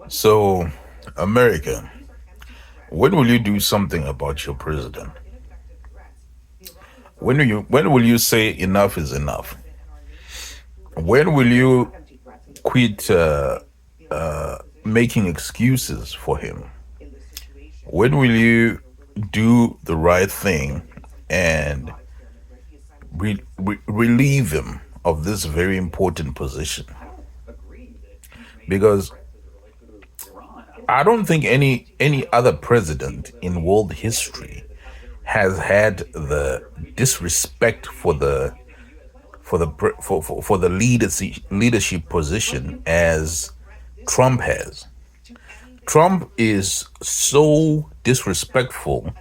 So, America, when will you do something about your president? When will you say enough is enough? When will you quit making excuses for him? When will you do the right thing and relieve him of this very important position? Because I don't think any other president in world history has had the disrespect for the leadership position as Trump has. Trump is so disrespectful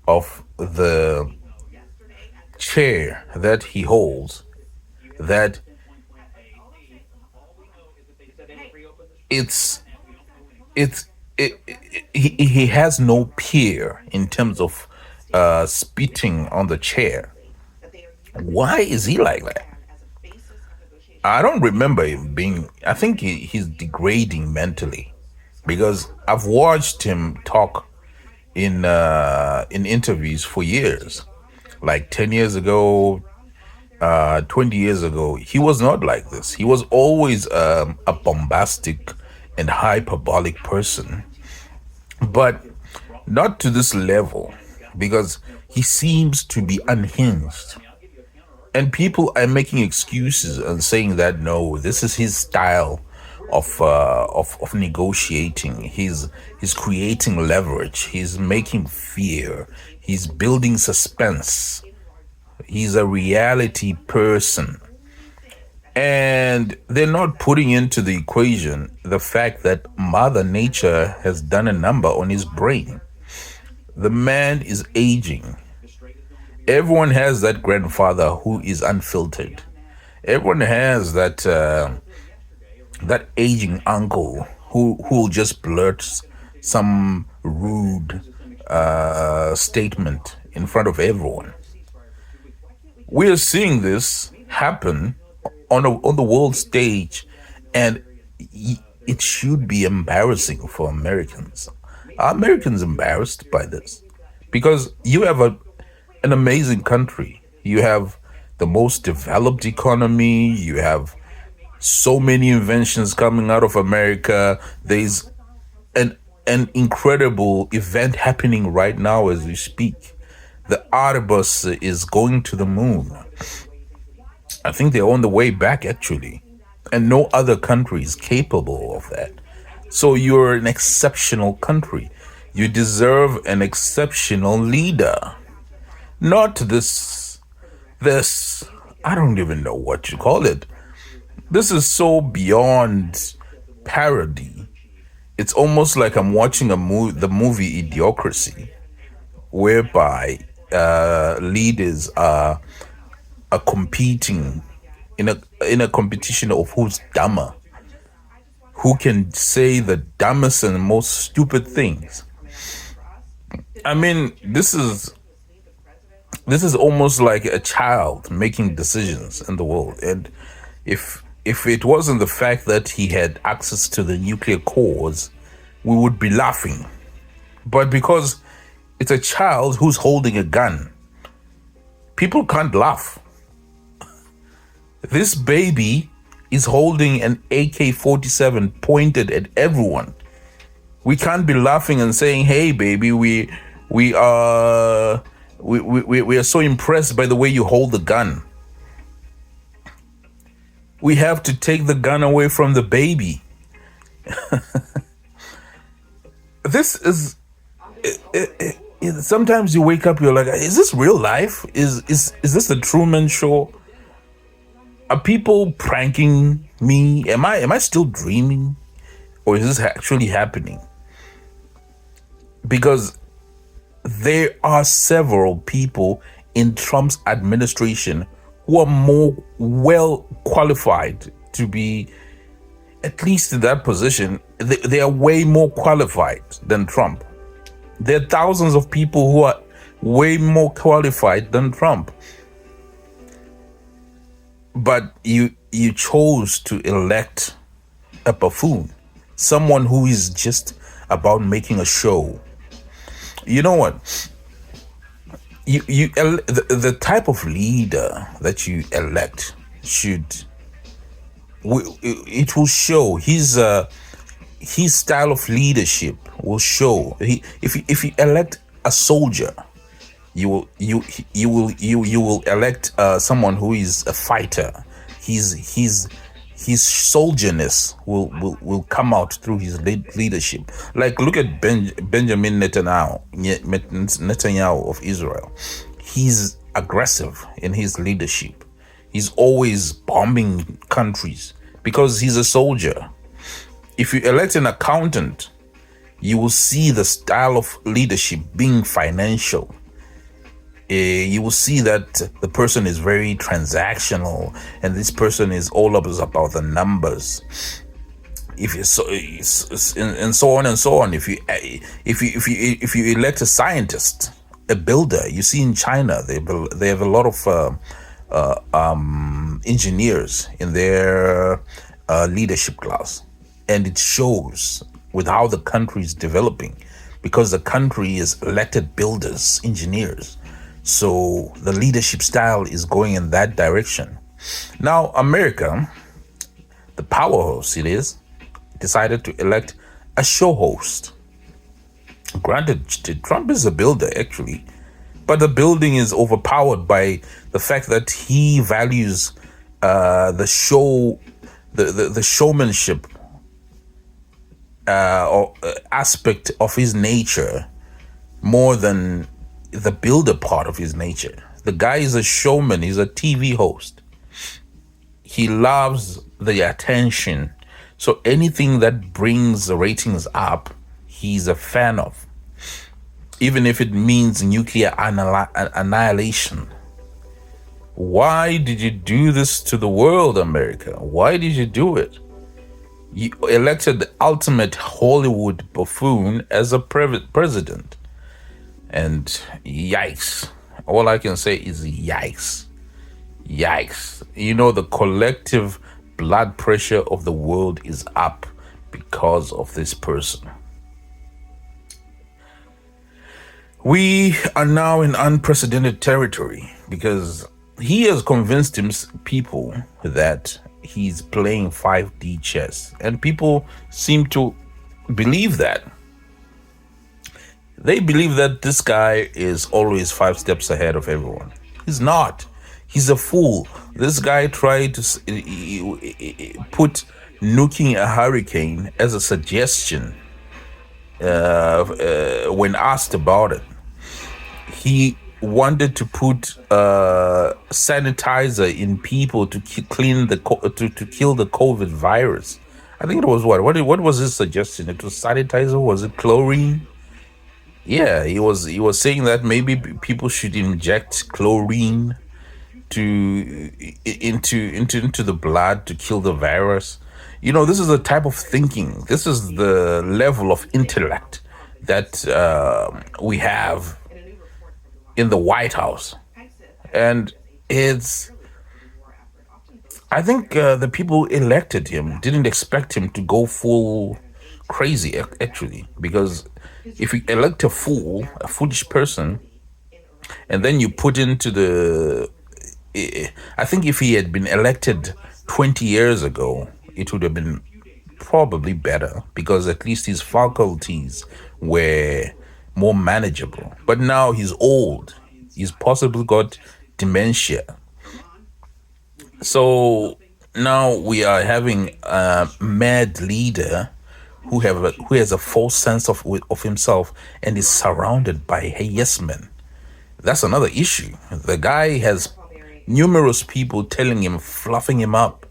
of the chair that he holds that it's he has no peer in terms of spitting on the chair. Why is he like that? I don't remember him being. I think he's degrading mentally because I've watched him talk in interviews for years. Like 10 years ago, 20 years ago, he was not like this. He was always a bombastic and hyperbolic person, but not to this level because he seems to be unhinged. And people are making excuses and saying that no, this is his style of negotiating. He's creating leverage. He's making fear. He's building suspense. He's a reality person. And they're not putting into the equation the fact that Mother Nature has done a number on his brain. The man is aging. Everyone has that grandfather who is unfiltered. Everyone has that aging uncle who just blurts some rude statement in front of everyone. We are seeing this happen on the world stage, and it should be embarrassing for Americans. Are Americans embarrassed by this? Because you have an amazing country. You have the most developed economy. You have so many inventions coming out of America. There's an incredible event happening right now as we speak. The Artibus is going to the moon. I think they're on the way back actually. And no other country is capable of that. So you're an exceptional country. You deserve an exceptional leader. Not this, I don't even know what you call it. This is so beyond parody. It's almost like I'm watching the movie Idiocracy, whereby leaders are competing in a competition of who's dumber, who can say the dumbest and most stupid things. I mean, this is almost like a child making decisions in the world. And if it wasn't the fact that he had access to the nuclear cores, we would be laughing. But because it's a child who's holding a gun, people can't laugh. This baby is holding an AK-47 pointed at everyone. We can't be laughing and saying, "Hey, baby, we are so impressed by the way you hold the gun." We have to take the gun away from the baby. This is. Sometimes you wake up, you're like, "Is this real life? Is this the Truman Show? Are people pranking me? Am I still dreaming, or is this actually happening?" Because there are several people in Trump's administration who are more well qualified to be at least in that position. They are way more qualified than Trump. There are thousands of people who are way more qualified than Trump. But you chose to elect a buffoon, someone who is just about making a show. You know what? The type of leader that you elect should, it will show his style of leadership will show. If you elect a soldier, you will you will elect someone who is a fighter. His soldierness will come out through his leadership. Like, look at Benjamin Netanyahu of Israel. He's aggressive in his leadership. He's always bombing countries because he's a soldier. If you elect an accountant, you will see the style of leadership being financial. You will see that the person is very transactional, and this person is all about the numbers. If you and so on and so on. If you elect a scientist, a builder, you see in China they have a lot of engineers in their leadership class, and it shows with how the country is developing, because the country is elected builders, engineers. So the leadership style is going in that direction. Now, America, the powerhouse it is, decided to elect a show host. Granted, Trump is a builder, actually, but the building is overpowered by the fact that he values the show, the showmanship or aspect of his nature more than the builder part of his nature. The guy is a showman. He's a TV host. He loves the attention. So anything that brings the ratings up, he's a fan of. Even if it means nuclear annihilation. Why did you do this to the world, America? Why did you do it? You elected the ultimate Hollywood buffoon as a president. And yikes. All I can say is yikes. Yikes. You know, the collective blood pressure of the world is up because of this person. We are now in unprecedented territory because he has convinced people that he's playing 5D chess, and people seem to believe that. They believe that this guy is always 5 steps ahead of everyone. He's not. He's a fool. This guy tried to put nuking a hurricane as a suggestion when asked about it. He wanted to put sanitizer in people to kill the COVID virus. I think it was what was his suggestion? It was sanitizer. Was it chlorine? Yeah, he was saying that maybe people should inject chlorine into the blood to kill the virus. You know, this is the type of thinking. This is the level of intellect that we have in the White House, and I think the people elected him didn't expect him to go full crazy, actually, because if you elect a foolish person, and then you put into I think if he had been elected 20 years ago, it would have been probably better, because at least his faculties were more manageable. But now he's old. He's possibly got dementia. So now we are having a mad leader who has a false sense of himself and is surrounded by yes men. That's another issue. The guy has numerous people telling him, fluffing him up,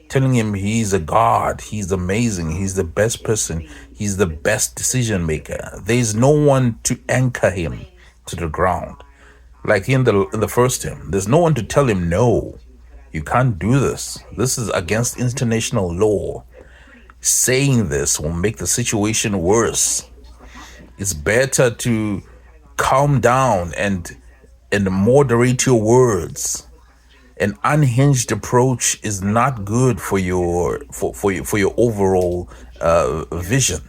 telling him he's a god, he's amazing, he's the best person, he's the best decision maker. There's no one to anchor him to the ground. Like in the first term, there's no one to tell him, no, you can't do this. This is against international law. Saying this will make the situation worse. It's better to calm down and moderate your words An unhinged approach is not good for your overall vision.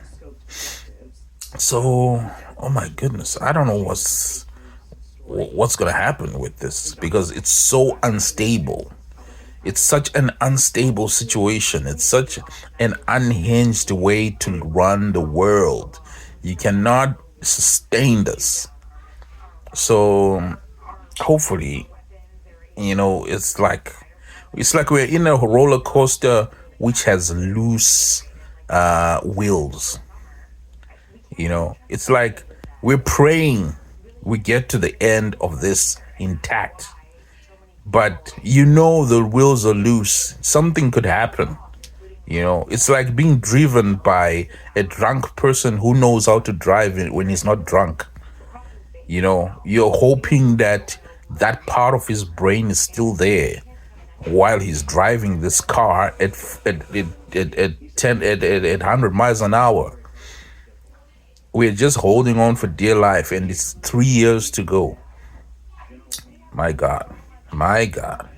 So, oh my goodness, I don't know what's gonna happen with this because it's so unstable. It's such an unstable situation. It's such an unhinged way to run the world. You cannot sustain this. So hopefully, it's like we're in a roller coaster which has loose wheels. It's like we're praying we get to the end of this intact, but the wheels are loose. Something could happen. It's like being driven by a drunk person who knows how to drive when he's not drunk. You're hoping that that part of his brain is still there while he's driving this car at 10 at 100 miles an hour. We're just holding on for dear life, and it's 3 years to go. My God. My God.